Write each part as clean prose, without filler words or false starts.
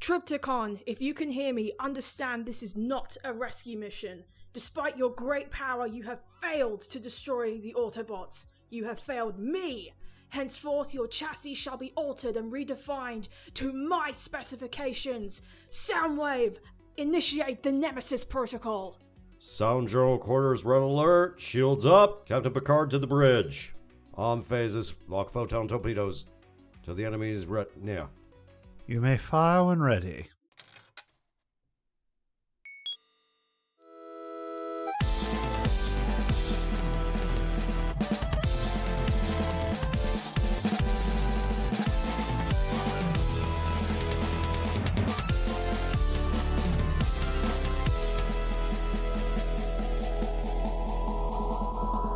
Triptychon, if you can hear me, understand this is not a rescue mission. Despite your great power, you have failed to destroy the Autobots. You have failed me. Henceforth, your chassis shall be altered and redefined to my specifications. Soundwave, initiate the Nemesis Protocol. Sound General Quarters, red alert. Shields up. Captain Picard to the bridge. Arm phases. Lock photon torpedoes. Till the enemy is near. You may fire when ready.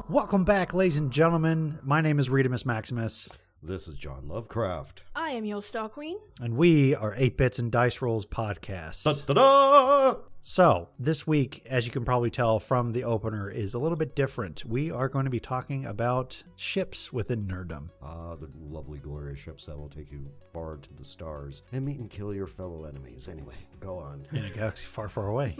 Welcome back, ladies and gentlemen. My name is Redamus Maximus. This is John Lovecraft. I am your Star Queen. And we are 8 Bits and Dice Rolls podcast. Da-da-da! So, this week, as you can probably tell from the opener, is a little bit different. We are going to be talking about ships within nerddom. The lovely, glorious ships that will take you far to the stars and meet and kill your fellow enemies. Anyway, go on. In a galaxy far, far away.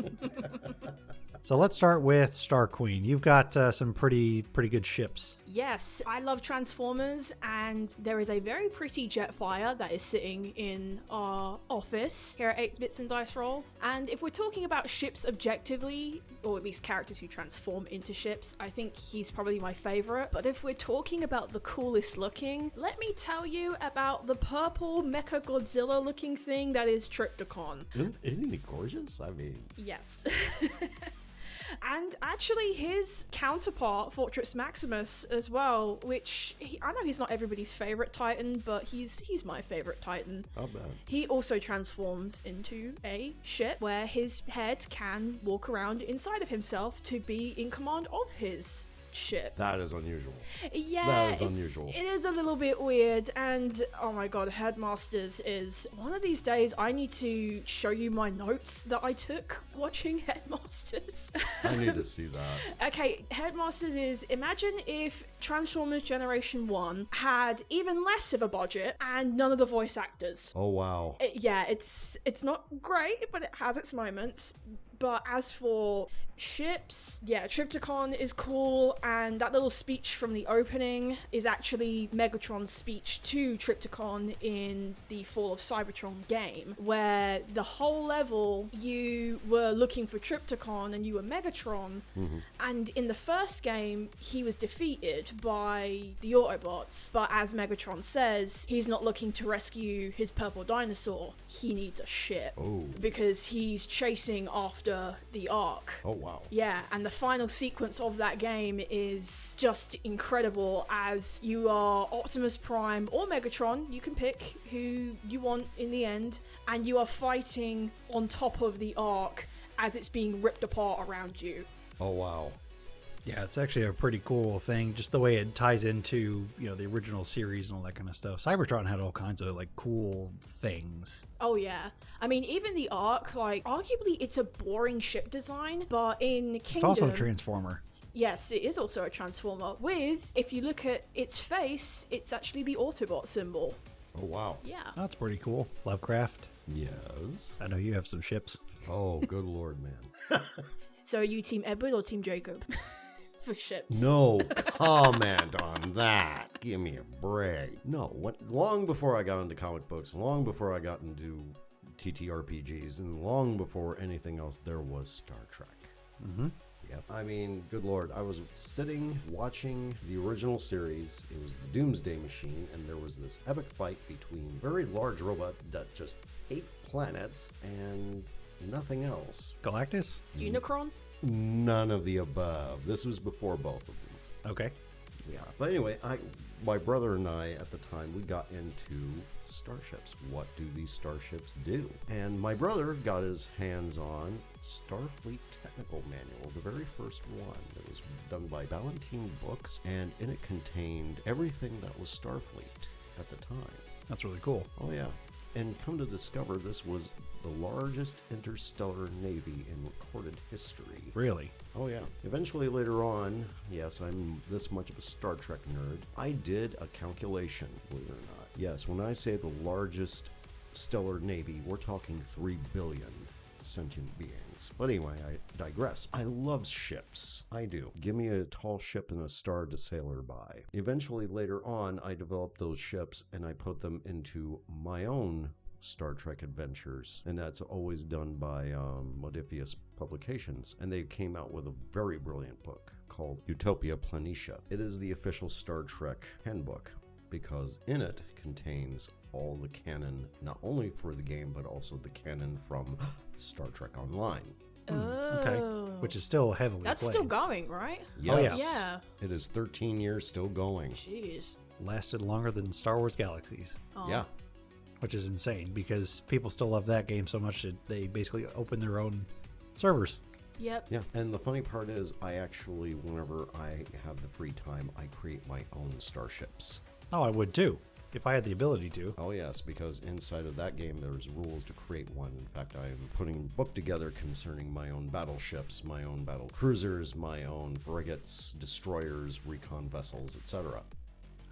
So let's start with Star Queen. You've got some pretty good ships. Yes, I love Transformers, and there is a very pretty Jetfire that is sitting in our office here at 8 Bits and Dice Rolls. And if we're talking about ships objectively, or at least characters who transform into ships, I think he's probably my favorite. But if we're talking about the coolest looking, let me tell you about the purple Mecha Godzilla looking thing that is Triptychon. Isn't he gorgeous? I mean... Yes. And actually his counterpart, Fortress Maximus, as well, which I know he's not everybody's favorite Titan, but he's my favorite Titan. How bad? He also transforms into a ship where his head can walk around inside of himself to be in command of his ship. That is unusual. Yeah, that is unusual. It is a little bit weird, and oh my god, Headmasters is one of these days. I need to show you my notes that I took watching Headmasters. I need to see that. Okay, Headmasters is, imagine if Transformers Generation 1 had even less of a budget and none of the voice actors. Oh wow. Yeah, it's not great, but it has its moments. But as for ships, yeah, Triptychon is cool, and that little speech from the opening is actually Megatron's speech to Triptychon in the Fall of Cybertron game, where the whole level you were looking for Triptychon and you were Megatron, and in the first game he was defeated by the Autobots, but as Megatron says, he's not looking to rescue his purple dinosaur, he needs a ship. Oh. Because he's chasing after the Ark. Oh wow. Yeah, and the final sequence of that game is just incredible, as you are Optimus Prime or Megatron, you can pick who you want in the end, and you are fighting on top of the Ark as it's being ripped apart around you. Oh wow. Yeah, it's actually a pretty cool thing, just the way it ties into, the original series and all that kind of stuff. Cybertron had all kinds of, cool things. Oh, yeah. I mean, even the Ark, arguably it's a boring ship design, but in Kingdom... It's also a Transformer. Yes, it is also a Transformer, with, if you look at its face, it's actually the Autobot symbol. Oh wow. Yeah. That's pretty cool. Lovecraft. Yes. I know you have some ships. Oh, good lord, man. So are you Team Edward or Team Jacob? For ships. No comment on that. Give me a break. No, long before I got into comic books, long before I got into TTRPGs, and long before anything else, there was Star Trek. Mm-hmm. Yep. I mean, good lord, I was sitting watching the original series. It was the Doomsday Machine, and there was this epic fight between a very large robot that just ate planets and nothing else. Galactus? Unicron? None of the above. This was before both of them. Okay. Yeah. But anyway, my brother and I, at the time, we got into starships. What do these starships do? And my brother got his hands on Starfleet Technical Manual, the very first one. It was done by Ballantine Books, and in it contained everything that was Starfleet at the time. That's really cool. Oh, yeah. And come to discover, this was the largest interstellar navy in recorded history. Really? Oh yeah. Eventually later on, yes, I'm this much of a Star Trek nerd, I did a calculation, believe it or not. Yes, when I say the largest stellar navy. We're talking 3 billion sentient beings. But anyway, I digress. I love ships. I do. Give me a tall ship and a star to sail her by. Eventually, later on, I developed those ships and I put them into my own Star Trek adventures, and that's always done by Modifius Publications, and they came out with a very brilliant book called Utopia Planitia. It is the official Star Trek handbook because in it contains all the canon, not only for the game but also the canon from Star Trek Online. Okay. Which is still heavily That's played. still going, right? Yes. Oh, Yeah. It is 13 years still going. Jeez. Lasted longer than Star Wars Galaxies, Oh. Yeah. which is insane because people still love that game so much that they basically open their own servers. Yep. Yeah, and the funny part is I actually, whenever I have the free time, I create my own starships. Oh, I would too, if I had the ability to. Oh yes, because inside of that game there's rules to create one. In fact, I am putting a book together concerning my own battleships, my own battle cruisers, my own frigates, destroyers, recon vessels, etc.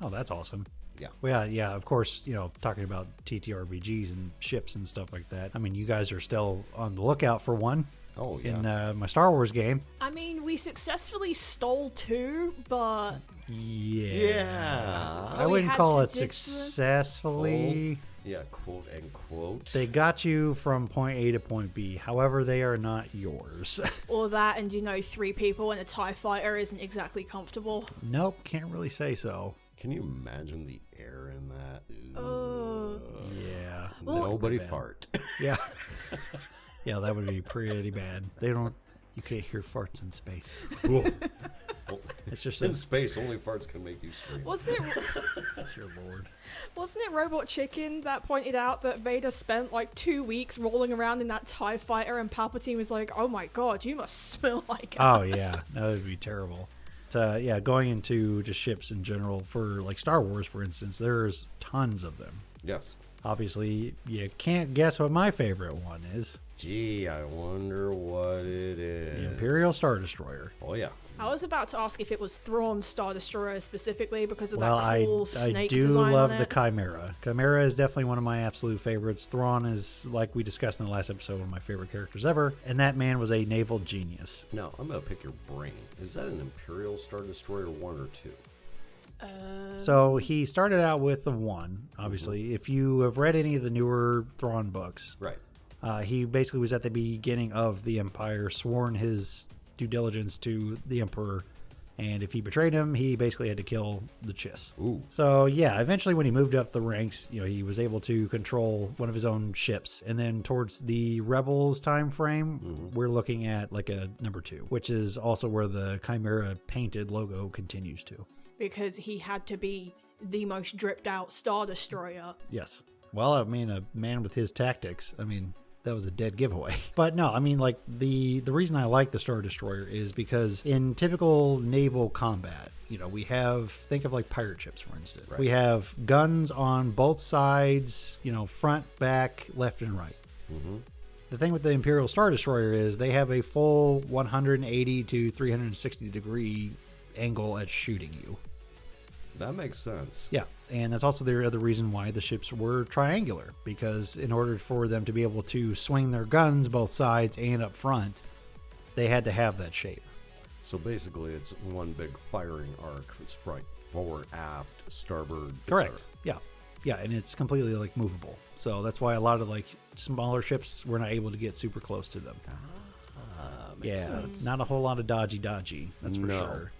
Oh, that's awesome. Yeah. Well, yeah, of course, talking about TTRPGs and ships and stuff like that. I mean, you guys are still on the lookout for one Oh yeah. in my Star Wars game. I mean, we successfully stole 2, but Yeah. I We wouldn't had call to it ditch them. successfully. Yeah, quote unquote. They got you from point A to point B. However, they are not yours. all that, and 3 people in a TIE fighter isn't exactly comfortable. Nope, can't really say so. Can you imagine the air in that? Oh. Yeah. Nobody bad. fart. Yeah. Yeah, that would be pretty bad. You can't hear farts in space. Cool. It's just In space, only farts can make you scream. Wasn't it? your lord. Wasn't it Robot Chicken that pointed out that Vader spent like 2 weeks rolling around in that TIE fighter, and Palpatine was like, "Oh my god, you must smell like." Oh yeah, that would be terrible. Yeah, going into just ships in general for like Star Wars, for instance, there's tons of them. Yes. Obviously, you can't guess what my favorite one is. Gee, I wonder what it is. The Imperial Star Destroyer. Oh yeah. I was about to ask if it was Thrawn's Star Destroyer specifically because of Well, that cool I snake do design love on the it. Chimera. Chimera is definitely one of my absolute favorites. Thrawn is, like we discussed in the last episode, one of my favorite characters ever. And that man was a naval genius. Now, I'm going to pick your brain. Is that an Imperial Star Destroyer 1 or 2? So he started out with the 1, obviously. Mm-hmm. If you have read any of the newer Thrawn books, Right. he basically was at the beginning of the Empire, sworn his due diligence to the Emperor, and if he betrayed him, he basically had to kill the Chiss. Ooh. So yeah, eventually when he moved up the ranks, he was able to control one of his own ships, and then towards the Rebels time frame, we're looking at like a number 2, which is also where the Chimera painted logo continues to. Because he had to be the most dripped out Star Destroyer. Yes. Well, I mean, a man with his tactics, that was a dead giveaway. But no, like the reason I like the Star Destroyer is because in typical naval combat, we think of like pirate ships, for instance. Right. We have guns on both sides, front, back, left, and right. Mm-hmm. The thing with the Imperial Star Destroyer is they have a full 180 to 360 degree angle at shooting you. That makes sense. Yeah, and that's also the other reason why the ships were triangular, because in order for them to be able to swing their guns both sides and up front, they had to have that shape. So basically, it's one big firing arc. It's right, forward, aft, starboard. Correct. etc. Yeah, and it's completely like movable. So that's why a lot of like smaller ships were not able to get super close to them. Makes Yeah, sense. not a whole lot of dodgy, that's for No. sure.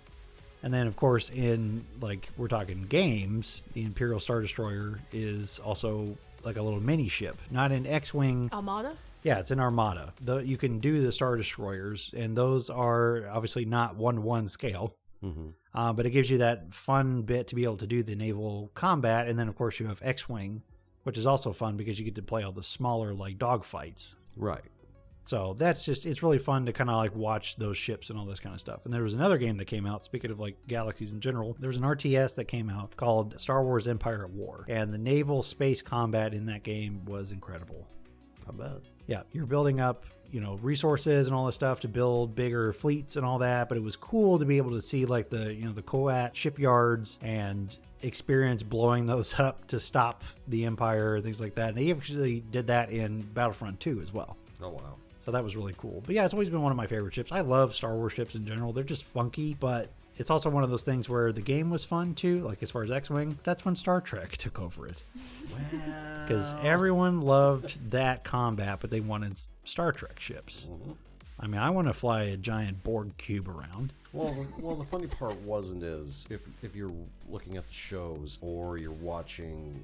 And then, of course, in like we're talking games, the Imperial Star Destroyer is also like a little mini ship, not an X-wing. Armada? Yeah, it's an Armada. You can do the Star Destroyers, and those are obviously not 1-to-1 scale. Mm-hmm. But it gives you that fun bit to be able to do the naval combat, and then of course you have X-wing, which is also fun because you get to play all the smaller like dogfights. Right. So it's really fun to kind of like watch those ships and all this kind of stuff. And there was another game that came out, speaking of like galaxies in general, there was an RTS that came out called Star Wars Empire at War. And the naval space combat in that game was incredible. I bet. Yeah, you're building up, resources and all this stuff to build bigger fleets and all that. But it was cool to be able to see like the Coat shipyards and experience blowing those up to stop the Empire, things like that. And they actually did that in Battlefront 2 as well. Oh, wow. So that was really cool. But yeah, it's always been one of my favorite ships. I love Star Wars ships in general. They're just funky, but it's also one of those things where the game was fun too. Like as far as X-Wing, that's when Star Trek took over it. Because everyone loved that combat, but they wanted Star Trek ships. Mm-hmm. I mean, I want to fly a giant Borg cube around. Well, the funny part is if you're looking at the shows or you're watching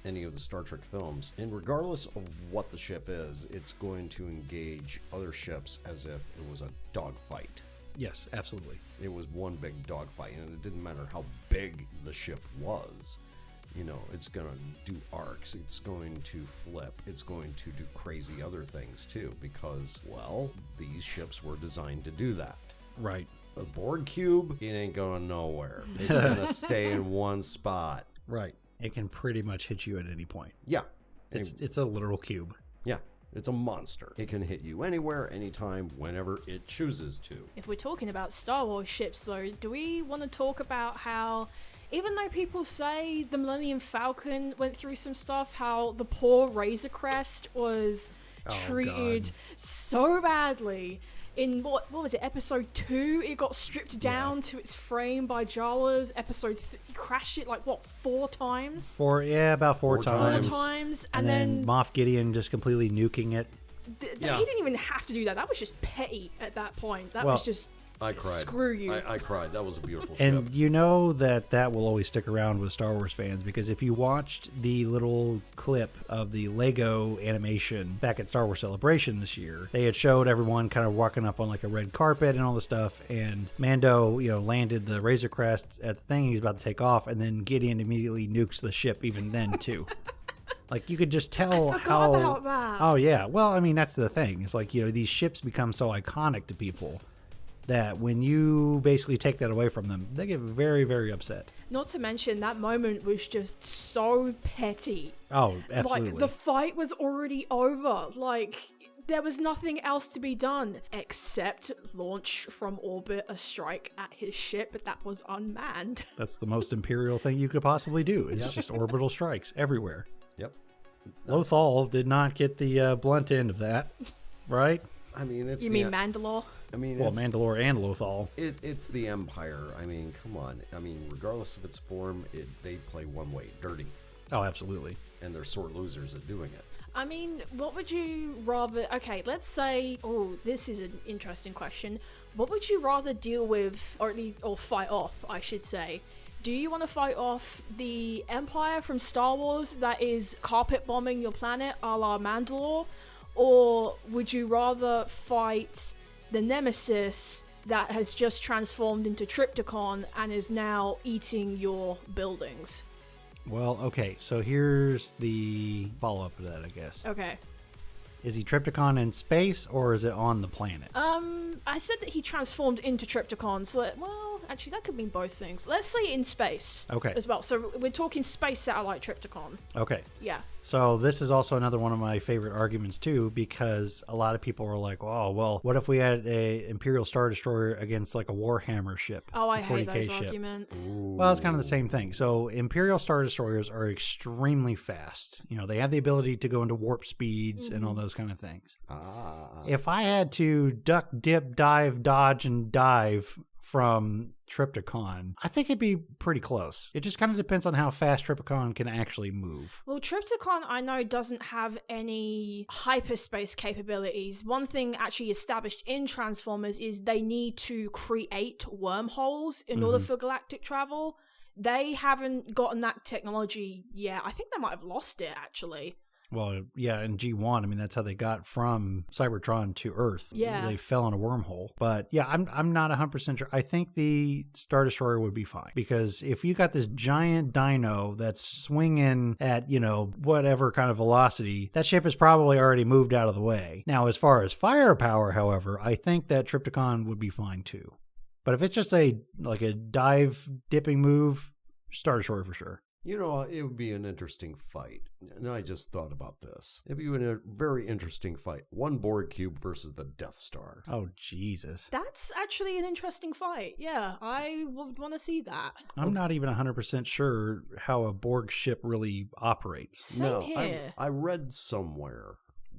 any of the Star Trek films, and regardless of what the ship is, it's going to engage other ships as if it was a dogfight. Yes, absolutely. It was one big dogfight, and it didn't matter how big the ship was. You know, it's going to do arcs, it's going to flip, it's going to do crazy other things too, because, well, these ships were designed to do that. Right. A Borg cube, it ain't going nowhere. It's going to stay in one spot. Right. It can pretty much hit you at any point. Yeah. It's a literal cube. Yeah. It's a monster. It can hit you anywhere, anytime, whenever it chooses to. If we're talking about Star Wars ships, though, do we want to talk about how, even though people say the Millennium Falcon went through some stuff, how the poor Razor Crest was treated so badly? In what was it, episode 2, it got stripped down to its frame by Jawas. Episode 3, he crashed it like, what, 4 times? About four times. 4 times. And then Moff Gideon just completely nuking it. He didn't even have to do that. That was just petty at that point. That was just... I cried. Screw you. I cried. That was a beautiful And ship. you know that will always stick around with Star Wars fans, because if you watched the little clip of the Lego animation back at Star Wars Celebration this year, they had showed everyone kind of walking up on like a red carpet and all this stuff, and Mando, landed the Razor Crest at the thing he was about to take off, and then Gideon immediately nukes the ship even then too. Like, you could just tell I forgot about that. Oh yeah. Well, I mean, that's the thing. It's like, these ships become so iconic to people that when you basically take that away from them, they get very, very upset. Not to mention, that moment was just so petty. Oh, absolutely. Like, the fight was already over. Like, there was nothing else to be done except launch from orbit a strike at his ship, but that was unmanned. That's the most Imperial thing you could possibly do. It's just orbital strikes everywhere. Yep. Lothal did not get the blunt end of that, right? I mean, it's... You mean Mandalore? I mean, well, Mandalore and Lothal. It's the Empire. I mean, come on. I mean, regardless of its form, they play one way, dirty. Oh, absolutely. And they're sore losers at doing it. I mean, what would you rather... Okay, let's say... Oh, this is an interesting question. What would you rather deal with, or fight off, I should say? Do you want to fight off the Empire from Star Wars that is carpet bombing your planet a la Mandalore? Or would you rather fight the Nemesis that has just transformed into Trypticon and is now eating your buildings? Well, okay, so here's the follow-up to that, I guess. Okay. Is he Trypticon in space, or is it on the planet? I said that he transformed into Trypticon, so well, actually that could mean both things. Let's say in space. Okay. As well. So we're talking space satellite Trypticon. Okay. Yeah. So this is also another one of my favorite arguments too, because a lot of people are like, "Oh, well, what if we had a Imperial Star Destroyer against like a Warhammer ship?" Oh, I a hate 40K those ship? arguments. Well, it's kind of the same thing. So Imperial Star Destroyers are extremely fast. They have the ability to go into warp speeds and all those kind of things. If I had to duck, dip, dive, dodge, and dive from Trypticon, I think it'd be pretty close. It just kind of depends on how fast Trypticon can actually move. Well, Trypticon, I know, doesn't have any hyperspace capabilities. One thing actually established in Transformers is they need to create wormholes in order for galactic travel. They haven't gotten that technology yet. I think they might have lost it, actually. Well, yeah, in G1, I mean, that's how they got from Cybertron to Earth. Yeah. They fell in a wormhole. But yeah, I'm not 100% sure. I think the Star Destroyer would be fine. Because if you got this giant dino that's swinging at, whatever kind of velocity, that ship has probably already moved out of the way. Now, as far as firepower, however, I think that Trypticon would be fine too. But if it's just a dive, dipping move, Star Destroyer for sure. You know, it would be an interesting fight. And I just thought about this. It'd be a very interesting fight. One Borg cube versus the Death Star. Oh, Jesus. That's actually an interesting fight. Yeah, I would want to see that. I'm not even 100% sure how a Borg ship really operates. Same here. I read somewhere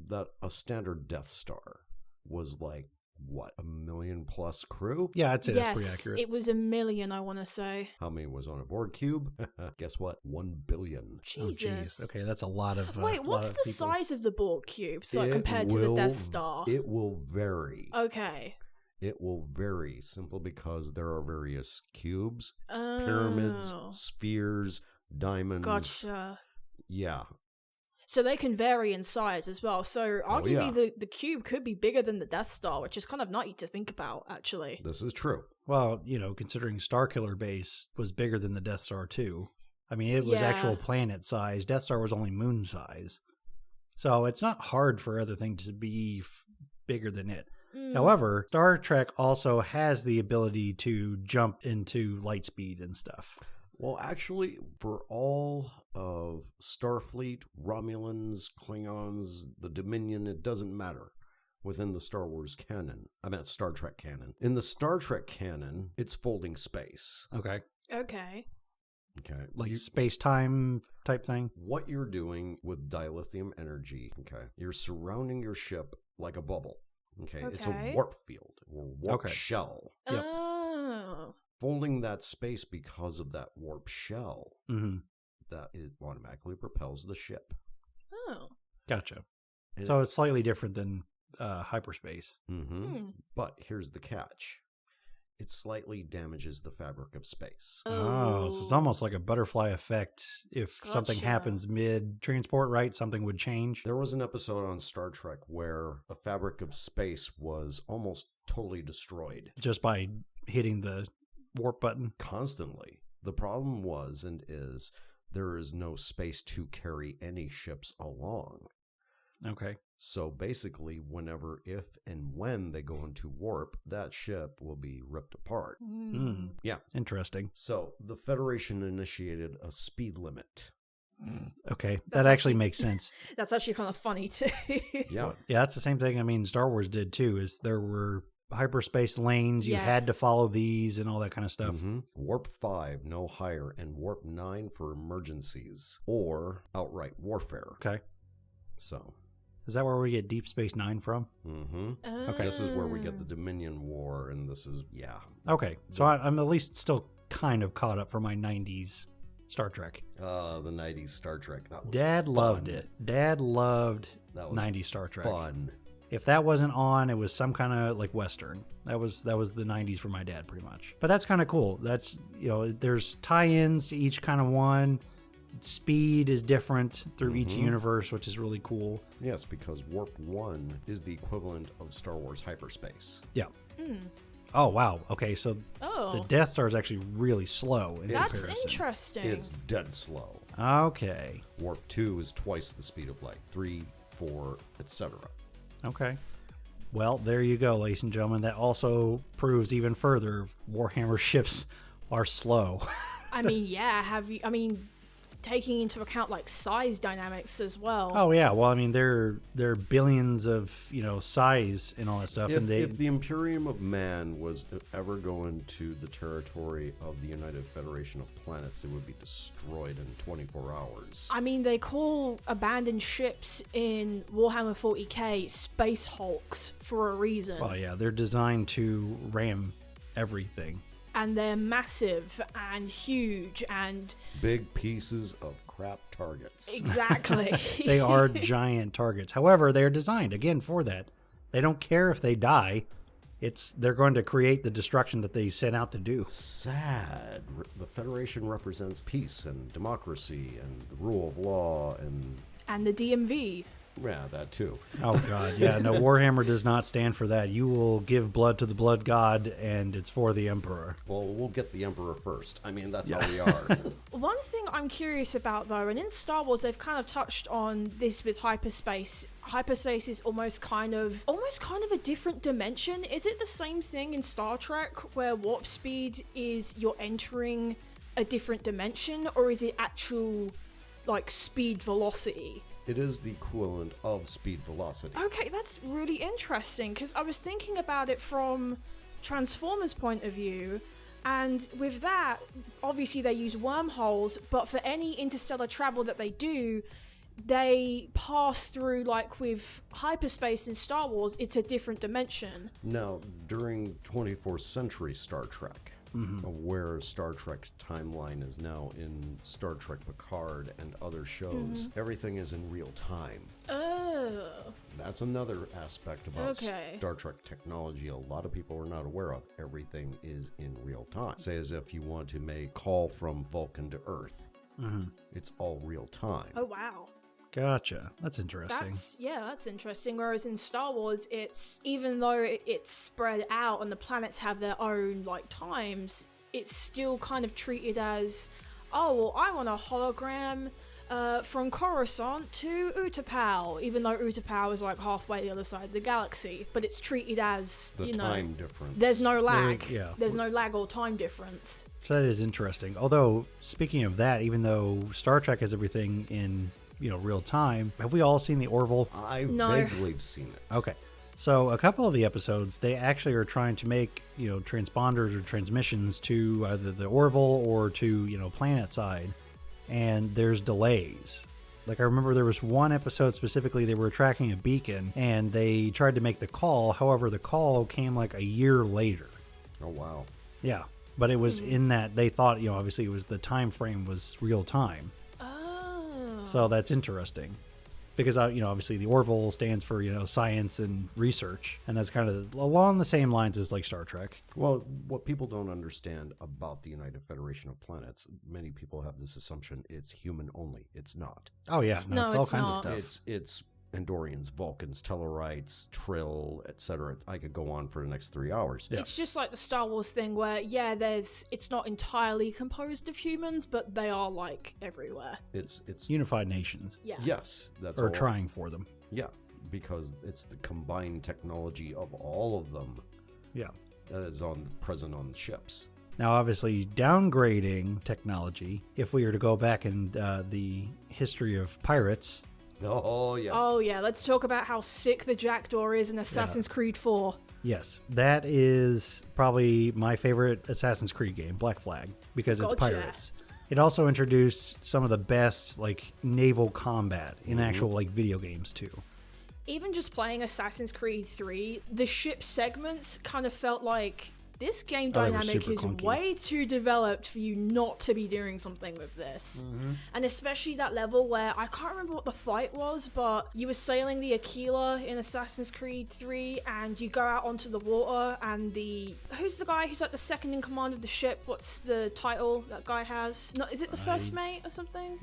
that a standard Death Star was like, what, 1 million plus crew? Yeah, I'd say that's pretty Yes, accurate. it was 1 million, I want to say. How many was on a Borg cube? Guess what? 1 billion. Oh, Jesus. jeez. Okay, that's a lot of. Wait, what's the people. size of the Borg cubes, like, It compared to the will- Death Star? It will vary. Okay. It will vary simply because there are various cubes, pyramids, Oh, spheres, diamonds. gotcha. Yeah. So they can vary in size as well. So arguably yeah. the cube could be bigger than the Death Star, which is kind of nutty to think about, actually. This is true. Well, considering Starkiller Base was bigger than the Death Star too. I mean, it was Yeah. actual planet size. Death Star was only moon size. So it's not hard for other things to be bigger than it. However, Star Trek also has the ability to jump into light speed and stuff. Well, actually, for all of Starfleet, Romulans, Klingons, the Dominion, it doesn't matter within the Star Wars canon. I meant Star Trek canon. In the Star Trek canon, it's folding space. Okay. Okay. Okay. Like space-time type thing. What you're doing with dilithium energy, okay, you're surrounding your ship like a bubble. Okay. It's a Okay. warp field or warp Okay. shell. Yep. Oh. Folding that space because of that warp shell, Mm-hmm. that it automatically propels the ship. Oh. Gotcha. And So it's slightly different than hyperspace. Hmm. But here's the catch. It slightly damages the fabric of space. Oh, so it's almost like a butterfly effect. If something Gotcha. happens mid-transport, right, something would change. There was an episode on Star Trek where the fabric of space was almost totally destroyed. Just by hitting the warp button. Constantly. The problem was and is there is no space to carry any ships along. Okay. So basically, whenever, if, and when they go into warp, that ship will be ripped apart. Hmm. Yeah. Interesting. So the Federation initiated a speed limit. Okay. That's That actually actually- makes sense. That's actually kind of funny, too. Yeah. Yeah, that's the same thing. I mean, Star Wars did too, is there were hyperspace lanes. You had to Yes. follow these and all that kind of stuff. Mhm. Warp 5, no higher, and Warp 9 for emergencies or outright warfare. Okay. So, Is that where we get Deep Space Nine from? Okay. This is where we get the Dominion War, and this is, yeah. Okay. So I'm at least still kind of caught up for my 90s Star Trek. The 90s Star Trek. That was Dad loved fun. it. Dad loved That was 90s Star Trek. fun. If that wasn't on, it was some kind of like Western. That was the 90s for my dad, pretty much. But that's kind of cool. That's, there's tie-ins to each kind of one. Speed is different through each universe, which is really cool. Yes, because Warp 1 is the equivalent of Star Wars hyperspace. Yeah. Oh, wow. Okay, so the Oh. Death Star is actually really slow in That's comparison. interesting. It's dead slow. Okay. Warp 2 is twice the speed of light. 3, 4, etc. Okay. Well, there you go, ladies and gentlemen. That also proves even further Warhammer ships are slow. I mean, yeah, taking into account like size dynamics as well. Oh yeah, well I mean they're billions of size and all that stuff, and If the Imperium of Man was to ever go into the territory of the United Federation of Planets, it would be destroyed in 24 hours. I mean, they call abandoned ships in Warhammer 40k Space Hulks for a reason. well yeah, they're designed to ram everything. And they're massive and huge and Big pieces of crap targets. exactly. They are giant targets. However, they're designed again for that. They don't care if they die. They're going to create the destruction that they set out to do. Sad. The Federation represents peace and democracy and the rule of law and, And the DMV. yeah, that too. Oh god, yeah, no, Warhammer does not stand for that. You will give blood to the blood god, and it's for the Emperor. Well, we'll get the Emperor first. I mean, that's how we are. One thing I'm curious about though, and in Star Wars they've kind of touched on this with hyperspace. Hyperspace is almost kind of a different dimension. Is it the same thing in Star Trek where warp speed is you're entering a different dimension, or is it actual, like, speed velocity? It is the equivalent of speed velocity. Okay, that's really interesting, because I was thinking about it from Transformers' point of view, and with that, obviously they use wormholes, but for any interstellar travel that they do, they pass through, like with hyperspace in Star Wars, it's a different dimension. Now, during 24th century Star Trek, where Star Trek's timeline is now in Star Trek Picard and other shows, everything is in real time. Oh. That's another aspect about Okay. Star Trek technology a lot of people are not aware of. Everything is in real time. Say as if you want to make a call from Vulcan to Earth. It's all real time. Oh, wow. Gotcha. That's interesting. That's interesting. Whereas in Star Wars, it's, even though it's spread out and the planets have their own, like, times, it's still kind of treated as, oh, well, I want a hologram from Coruscant to Utapau, even though Utapau is, like, halfway the other side of the galaxy, but it's treated as, The time difference. there's no lag. Yeah. There's no lag or time difference. So that is interesting. Although, speaking of that, even though Star Trek has everything in, real time, have we all seen the Orville? I've No. vaguely seen it. Okay. So a couple of the episodes, they actually are trying to make, transponders or transmissions to either the Orville or to, planet side. And there's delays. Like, I remember there was one episode specifically, they were tracking a beacon and they tried to make the call. However, the call came like a year later. Oh, wow. Yeah. But it was in that they thought, obviously it was the time frame was real time. Oh. So that's interesting. Because, obviously the Orville stands for, science and research. And that's kind of along the same lines as like Star Trek. Well, what people don't understand about the United Federation of Planets, many people have this assumption it's human only. It's not. Oh, yeah. No, No, it's all it's kinds not. of stuff. It's Andorians, Vulcans, Tellarites, Trill, etc. I could go on for the next 3 hours. Yeah. It's just like the Star Wars thing where, it's not entirely composed of humans, but they are, like, everywhere. It's Unified nations. Yeah. yes, that's Or all. trying for them. Yeah, because it's the combined technology of all of them Yeah. that is present on the ships. Now, obviously, downgrading technology, if we were to go back in the history of pirates... Oh yeah. Oh, yeah, let's talk about how sick the Jackdaw is in Assassin's Creed 4. Yes, that is probably my favorite Assassin's Creed game, Black Flag, because it's Gotcha. pirates. It also introduced some of the best, like, naval combat in actual, like, video games, too. Even just playing Assassin's Creed 3, the ship segments kind of felt like this game Oh, they were dynamic super is clunky. way too developed for you not to be doing something with this. And especially that level where, I can't remember what the fight was, but you were sailing the Aquila in Assassin's Creed 3 and you go out onto the water and who's the guy who's like the second in command of the ship? What's the title that guy has? No, is it the first mate or something?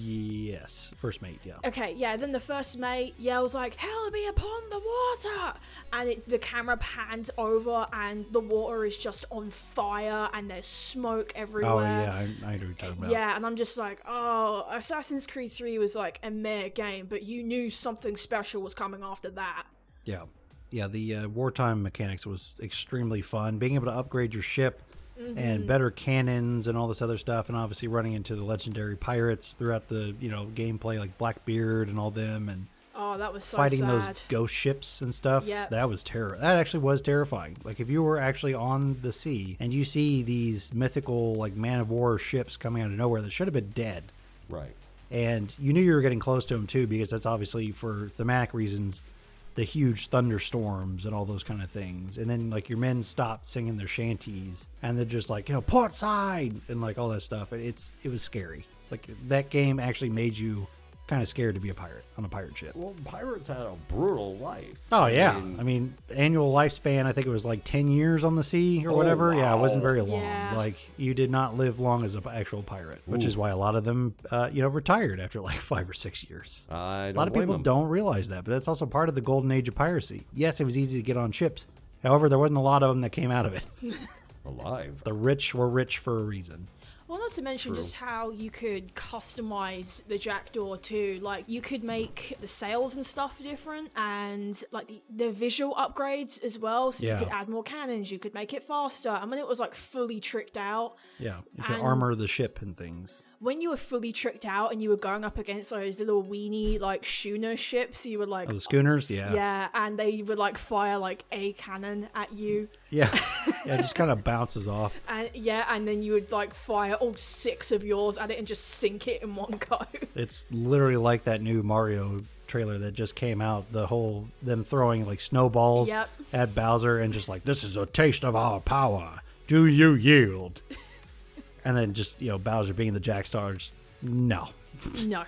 Yes, first mate, yeah. Okay, yeah, then the first mate yells like, "Hell be upon the water!" And the camera pans over and the water is just on fire and there's smoke everywhere. Oh, yeah, I know what you're talking about. Yeah, and I'm just like, oh, Assassin's Creed 3 was like a meh game, but you knew something special was coming after that. Yeah. Yeah, the wartime mechanics was extremely fun. Being able to upgrade your ship and better cannons and all this other stuff, and obviously running into the legendary pirates throughout the, gameplay, like Blackbeard and all them, and Oh, that was so fighting sad. those ghost ships and stuff. Yep. That was That actually was terrifying. Like, if you were actually on the sea and you see these mythical, like, man of war ships coming out of nowhere that should have been dead, Right. and you knew you were getting close to them too, because that's obviously for thematic reasons, the huge thunderstorms and all those kind of things. And then, like, your men stopped singing their shanties and they're just like, port side and like all that stuff. It was scary. Like, that game actually made you kind of scared to be a pirate on a pirate ship. Well, pirates had a brutal life. Oh, yeah. I mean, annual lifespan, I think it was like 10 years on the sea or whatever. Yeah, it wasn't very long. Yeah. Like, you did not live long as an actual pirate, which is why a lot of them, retired after like 5 or 6 years. I don't A lot of blame people them. don't realize that, but that's also part of the golden age of piracy. Yes, it was easy to get on ships. However, there wasn't a lot of them that came out of it. Alive. The rich were rich for a reason. Well, not to mention True. just how you could customize the jackdaw too. Like, you could make the sails and stuff different, and like the visual upgrades as well. So you Yeah. could add more cannons, you could make it faster. I mean, it was like fully tricked out. Yeah, you can And- armor the ship and things. When you were fully tricked out and you were going up against those little weenie like schooner ships, you were like, Oh, the schooners, yeah. yeah, and they would like fire like a cannon at you. Yeah, yeah, it just kind of bounces off. And yeah, and then you would like fire all 6 of yours at it and just sink it in one go. It's literally like that new Mario trailer that just came out. The whole them throwing like snowballs Yep. at Bowser and just like, this is a taste of our power. Do you yield? And then just, Bowser being the Jack Star, just, no. No.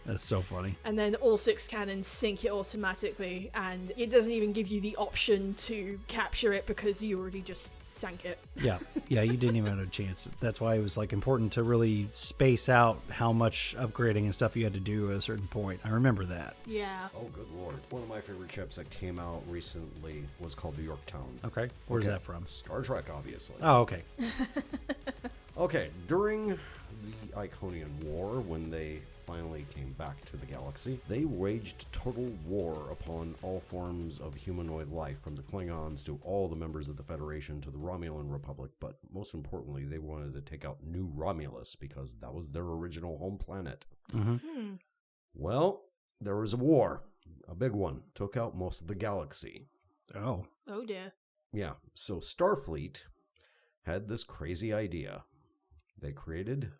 That's so funny. And then all 6 cannons sink it automatically, and it doesn't even give you the option to capture it because you already just sank it. Yeah, you didn't even have a chance. That's why it was like important to really space out how much upgrading and stuff you had to do at a certain point. I remember that. Yeah. Oh, good lord. One of my favorite ships that came out recently was called the Yorktown. Okay, where's that from? Star Trek, obviously. Oh, okay. Okay, during the Iconian War, when they finally came back to the galaxy, they waged total war upon all forms of humanoid life, from the Klingons to all the members of the Federation to the Romulan Republic, but most importantly, they wanted to take out New Romulus because that was their original home planet. Mm-hmm. Well, there was a war, a big one, took out most of the galaxy. Oh. Oh dear. Yeah, so Starfleet had this crazy idea. They created,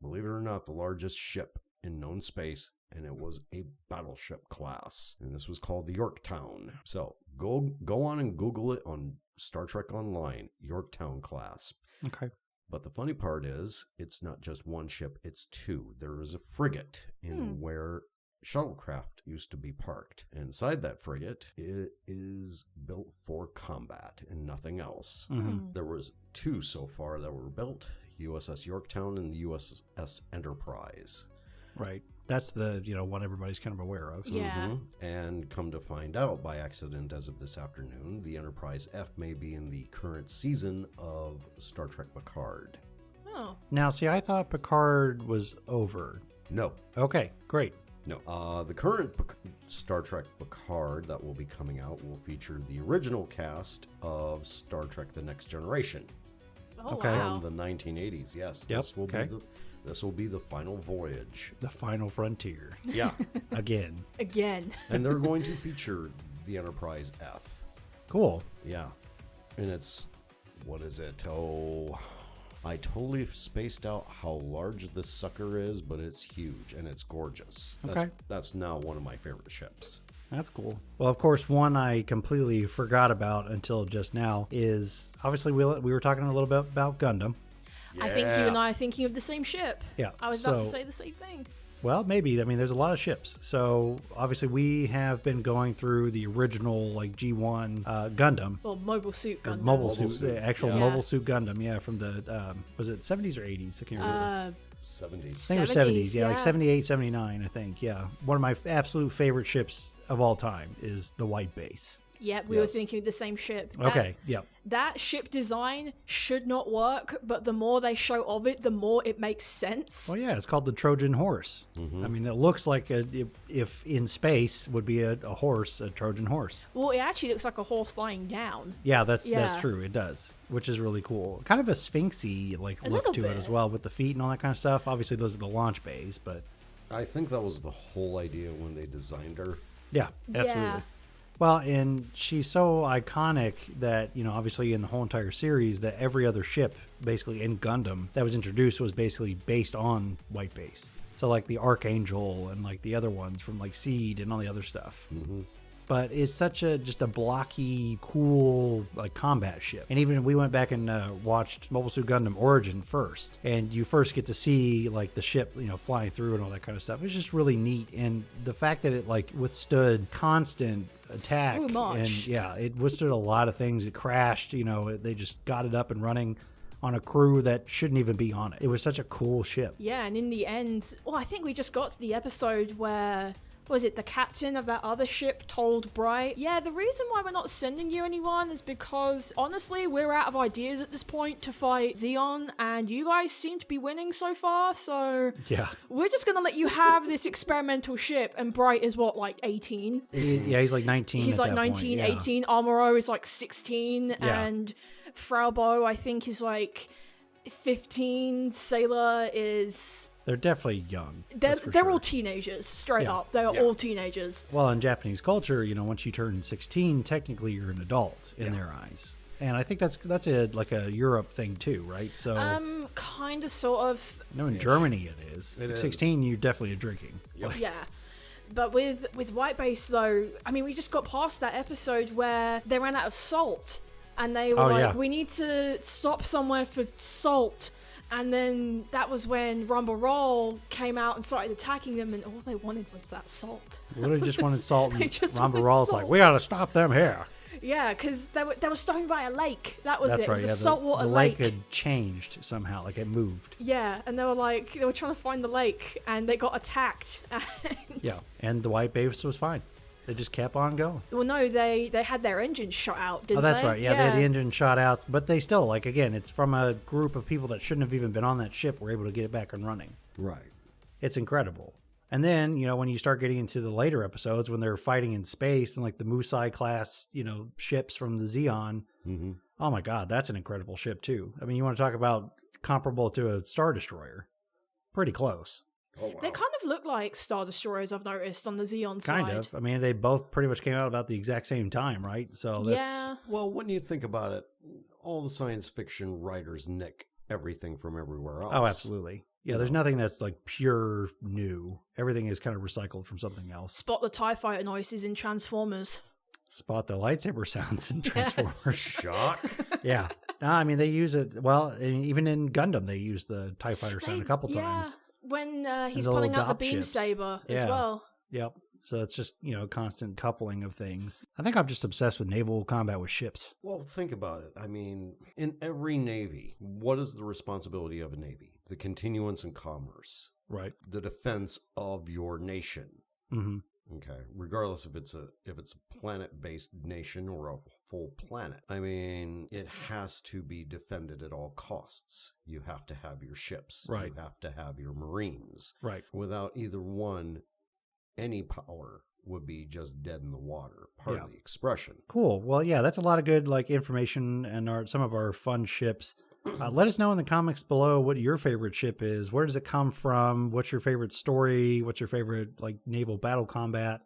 believe it or not, the largest ship in known space, and it was a battleship class. And this was called the Yorktown. So go on and Google it on Star Trek Online, Yorktown class. Okay. But the funny part is, it's not just one ship, it's 2. There is a frigate in where shuttlecraft used to be parked. Inside that frigate, it is built for combat and nothing else. Mm-hmm. There was 2 so far that were built, USS Yorktown and the USS Enterprise. Right. That's the, one everybody's kind of aware of. Yeah. And come to find out by accident as of this afternoon, the Enterprise F may be in the current season of Star Trek Picard. Oh. Now, see, I thought Picard was over. No. Okay, great. No. The current Star Trek Picard that will be coming out will feature the original cast of Star Trek The Next Generation. Oh, Okay. wow. From the 1980s, yes. Yep, This will be the final voyage. The final frontier. Yeah. Again. Again. And they're going to feature the Enterprise F. Cool. Yeah. And it's, what is it? Oh, I totally spaced out how large this sucker is, but it's huge and it's gorgeous. Okay. That's now one of my favorite ships. That's cool. Well, of course, one I completely forgot about until just now is, obviously, we were talking a little bit about Gundam. I think you and I are thinking of the same ship. Yeah, I was about to so- say the same thing. Well, maybe. I mean, there's a lot of ships. So, obviously, we have been going through the original, like, G1 Gundam. Well, Mobile Suit Or Gundam. Mobile Mobile suit, suit, the actual yeah. Mobile Suit Gundam, yeah, from the, was it 70s or 80s? I can't remember. 70s. I think it was 70s, 70s, yeah, like yeah. 78, 79, I think, yeah. One of my absolute favorite ships of all time is the White Base. Yep, we were Yes. thinking of the same ship. Okay, yep. That ship design should not work, but the more they show of it, the more it makes sense. Well, yeah, it's called the Trojan Horse. I mean, it looks like if in space would be a horse, a Trojan horse. Well, it actually looks like a horse lying down. Yeah, that's Yeah. true. It does, which is really cool. Kind of a sphinxy like A look little to it bit. as well, with the feet and all that kind of stuff. Obviously, those are the launch bays, but I think that was the whole idea when they designed her. yeah, absolutely. Yeah. Well, and she's so iconic that, obviously in the whole entire series, that every other ship, basically in Gundam, that was introduced was basically based on White Base. So, like the Archangel and like the other ones from like Seed and all the other stuff. Mm-hmm. But it's such just a blocky, cool like combat ship. And even we went back and watched Mobile Suit Gundam Origin first, and you first get to see like the ship, flying through and all that kind of stuff. It's just really neat, and the fact that it like withstood constant attack, So much. and yeah, it withstood a lot of things. It crashed, they just got it up and running on a crew that shouldn't even be on it. It was such a cool ship. Yeah, and in the end, well, I think we just got to the episode where was it the captain of that other ship told Bright, yeah, the reason why we're not sending you anyone is because honestly we're out of ideas at this point to fight Xeon, and you guys seem to be winning so far, so Yeah. we're just gonna let you have this experimental ship. And Bright is what, like 18? Yeah, he's like 19. He's at like that 19, point. Yeah. 18. Amuro is like 16, Yeah. and Fraubo I think is like 15. Sailor is... They're definitely young. They're that's for all sure. teenagers, straight Yeah. up. They're Yeah. all teenagers. Well, in Japanese culture, once you turn 16, technically you're an adult in their eyes. And I think that's like a Europe thing too, right? So Kind of, sort of. no, in Germany it is. It is. 16, you definitely are drinking. Yeah. But with White Base, though, I mean, we just got past that episode where they ran out of salt. And they were like, yeah. we need to stop somewhere for salt. And then that was when Rumble Roll came out and started attacking them, and all they wanted was that salt. Literally just wanted salt, They and just Ramba wanted Raw's salt. like, we gotta stop them here. Yeah, because they were stopping by a lake. That was That's it. right. It was Yeah, a saltwater the lake. lake had changed somehow, like it moved. Yeah, and they were trying to find the lake, and they got attacked. And Yeah, and the White Base was fine. They just kept on going. Well, no, they had their engines shot out, didn't Oh, that's they? right. Yeah, they had the engine shot out, but they still, like, again, it's from a group of people that shouldn't have even been on that ship were able to get it back and running. Right. It's incredible. And then, when you start getting into the later episodes, when they're fighting in space and like the Musai class, ships from the Xeon, Mm-hmm. oh my God, that's an incredible ship too. I mean, you want to talk about comparable to a Star Destroyer. Pretty close. Oh, wow. They kind of look like Star Destroyers, I've noticed, on the Xeon side. Kind of. I mean, they both pretty much came out about the exact same time, right? So that's... Yeah. Well, when you think about it, all the science fiction writers nick everything from everywhere else. Oh, absolutely. Yeah, there's nothing that's like pure new. Everything is kind of recycled from something else. Spot the TIE fighter noises in Transformers. Spot the lightsaber sounds in Transformers. Shock. Yeah. No, I mean, they use it, well, and even in Gundam, they use the TIE fighter sound a couple times. When he's the little pulling out the dop beam ships. saber as Yeah. well. Yep. So it's just, constant coupling of things. I think I'm just obsessed with naval combat with ships. Well, think about it. I mean, in every navy, what is the responsibility of a navy? The continuance and commerce, Right. the defense of your nation. Mm-hmm. Okay, regardless if it's a planet-based nation or a full planet. I mean, it has to be defended at all costs. You have to have your ships. Right. You have to have your marines. Right. Without either one, any power would be just dead in the water. Pardon Yeah. the expression. Cool. Well, yeah, that's a lot of good information and some of our fun ships. Let us know in the comments below what your favorite ship is. Where does it come from? What's your favorite story? What's your favorite naval battle combat?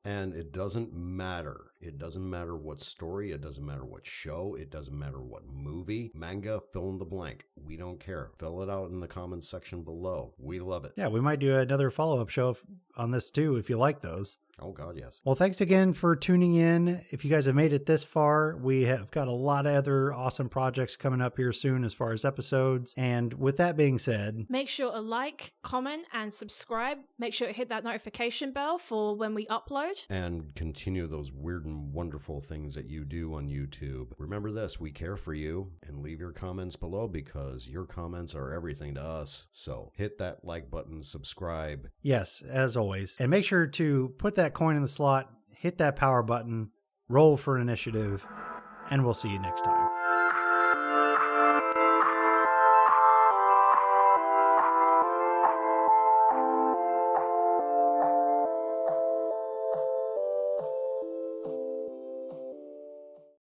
And it doesn't matter. It doesn't matter what story. It doesn't matter what show. It doesn't matter what movie. Manga, fill in the blank. We don't care. Fill it out in the comments section below. We love it. Yeah, we might do another follow-up show on this too if you like those. Oh, God, yes. Well, thanks again for tuning in. If you guys have made it this far, we have got a lot of other awesome projects coming up here soon as far as episodes. And with that being said, Make sure to like, comment, and subscribe. Make sure to hit that notification bell for when we upload. And continue those weird and wonderful things that you do on YouTube. Remember this, we care for you, and leave your comments below because your comments are everything to us. So hit that like button, subscribe. yes, as always, and make sure to put that coin in the slot, hit that power button, roll for initiative, and we'll see you next time.